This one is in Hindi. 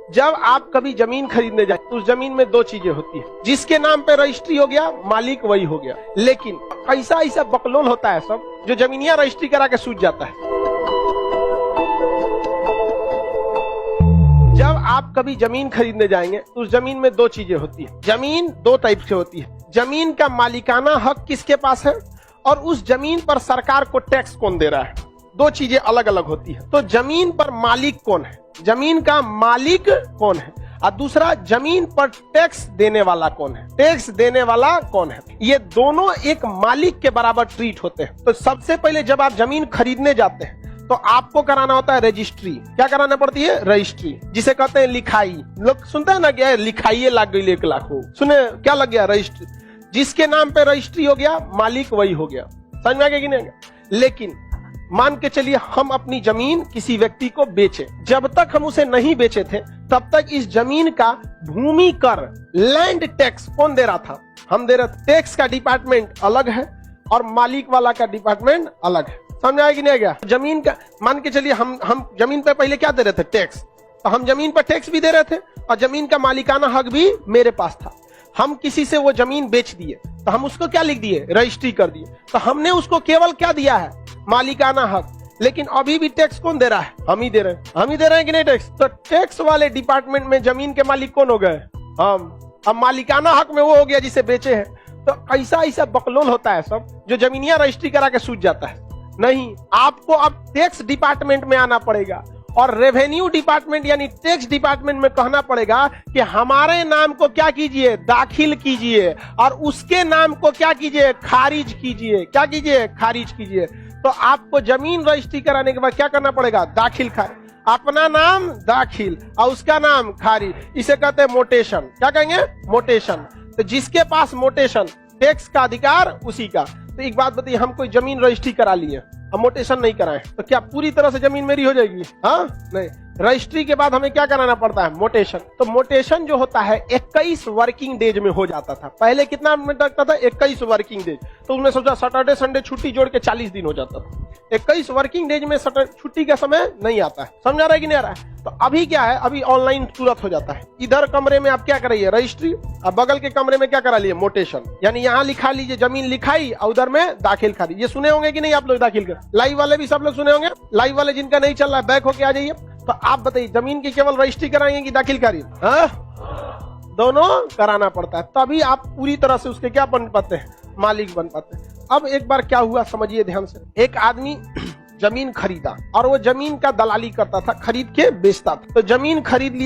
जब आप कभी जमीन खरीदने जाए तो उस जमीन में दो चीजें होती है, जिसके नाम पे रजिस्ट्री हो गया मालिक वही हो गया। लेकिन ऐसा ऐसा बकलोल होता है सब जो जमीनिया रजिस्ट्री करा के सूझ जाता है। जब आप कभी जमीन खरीदने जाएंगे तो उस जमीन में दो चीजें होती है। जमीन दो टाइप से होती है, जमीन का मालिकाना हक किसके पास है और उस जमीन पर सरकार को टैक्स कौन दे रहा है, दो चीजें अलग अलग होती है। तो जमीन पर मालिक कौन है, जमीन का मालिक कौन है, और दूसरा जमीन पर टैक्स देने वाला कौन है, टैक्स देने वाला कौन है। ये दोनों एक मालिक के बराबर ट्रीट होते हैं। तो सबसे पहले जब आप जमीन खरीदने जाते हैं तो आपको कराना होता है रजिस्ट्री। क्या कराना पड़ती है? रजिस्ट्री, जिसे कहते हैं लिखाई। लोग सुनते हैं ना क्या लिखाई लग गई 1 लाख हो, सुने क्या लग गया? रजिस्ट्री। जिसके नाम पे रजिस्ट्री हो गया मालिक वही हो गया। समझ में आ गया कि नहीं? लेकिन मान के चलिए हम अपनी जमीन किसी व्यक्ति को बेचे, जब तक हम उसे नहीं बेचे थे तब तक इस जमीन का भूमि कर लैंड टैक्स कौन दे रहा था? हम दे रहे। टैक्स का डिपार्टमेंट अलग है और मालिक वाला का डिपार्टमेंट अलग है। समझ आया कि नहीं गया? जमीन का मान के चलिए हम जमीन पे पहले क्या दे रहे थे? टैक्स। तो हम जमीन पर टैक्स भी दे रहे थे और जमीन का मालिकाना हक भी मेरे पास था। हम किसी से वो जमीन बेच दिए तो हम उसको क्या लिख दिए? रजिस्ट्री कर दिए। तो हमने उसको केवल क्या दिया है? मालिकाना हक। लेकिन अभी भी टैक्स कौन दे रहा है? हम ही दे रहे हैं। हम ही दे रहे हैं कि नहीं टैक्स? तो टैक्स वाले डिपार्टमेंट में जमीन के मालिक कौन हो गए? हम। अब मालिकाना हक में वो हो गया जिसे बेचे हैं। तो ऐसा ऐसा बकलोल होता है सब जो जमीनिया रजिस्ट्री करा के सूझ जाता है। नहीं, आपको अब टैक्स डिपार्टमेंट में आना पड़ेगा और रेवेन्यू डिपार्टमेंट यानी टैक्स डिपार्टमेंट में कहना पड़ेगा कि हमारे नाम को क्या कीजिए? दाखिल कीजिए, और उसके नाम को क्या कीजिए? खारिज कीजिए। क्या कीजिए? खारिज कीजिए। तो आपको जमीन रजिस्ट्री कराने के बाद क्या करना पड़ेगा? दाखिल खारिज। अपना नाम दाखिल और उसका नाम खारिज। इसे कहते हैं मोटेशन। क्या कहेंगे? मोटेशन। तो जिसके पास मोटेशन, टैक्स का अधिकार उसी का। तो एक बात बताइए, हम कोई जमीन रजिस्ट्री करा लिए, हम मोटेशन नहीं कराएं तो क्या पूरी तरह से जमीन मेरी हो जाएगी? हाँ नहीं। रजिस्ट्री के बाद हमें क्या कराना पड़ता है? मोटेशन। तो मोटेशन जो होता है 21 वर्किंग डेज में हो जाता था। पहले कितना मिनट लगता था? 21 वर्किंग डेज। तो उन्होंने सोचा सैटरडे संडे छुट्टी जोड़ के 40 दिन हो जाता था। 21 वर्किंग डेज में छुट्टी का समय नहीं आता है। समझ आ रहा है कि नहीं आ रहा है? तो अभी क्या है, अभी ऑनलाइन तुरंत हो जाता है। इधर कमरे में आप क्या कराइए? रजिस्ट्री, और बगल के कमरे में क्या करा लिए? मोटेशन। यानी यहाँ लिखा लीजिए जमीन लिखाई और उधर में दाखिल खारिज। ये सुने होंगे कि नहीं आप लोग? दाखिल कर लाइव वाले भी सब लोग सुने होंगे। लाइव वाले जिनका नहीं चल रहा है बैक होके आ जाइए। तो आप बताइए जमीन की केवल रजिस्ट्री कराएंगे कि दाखिल खारिज? दोनों कराना पड़ता है, तभी आप पूरी तरह से उसके क्या बन पाते हैं? मालिक बन पाते हैं। अब एक बार क्या हुआ समझिए ध्यान से। एक आदमी जमीन खरीदा और वो जमीन का दलाली करता था, खरीद के बेचता था। तो जमीन खरीद लिया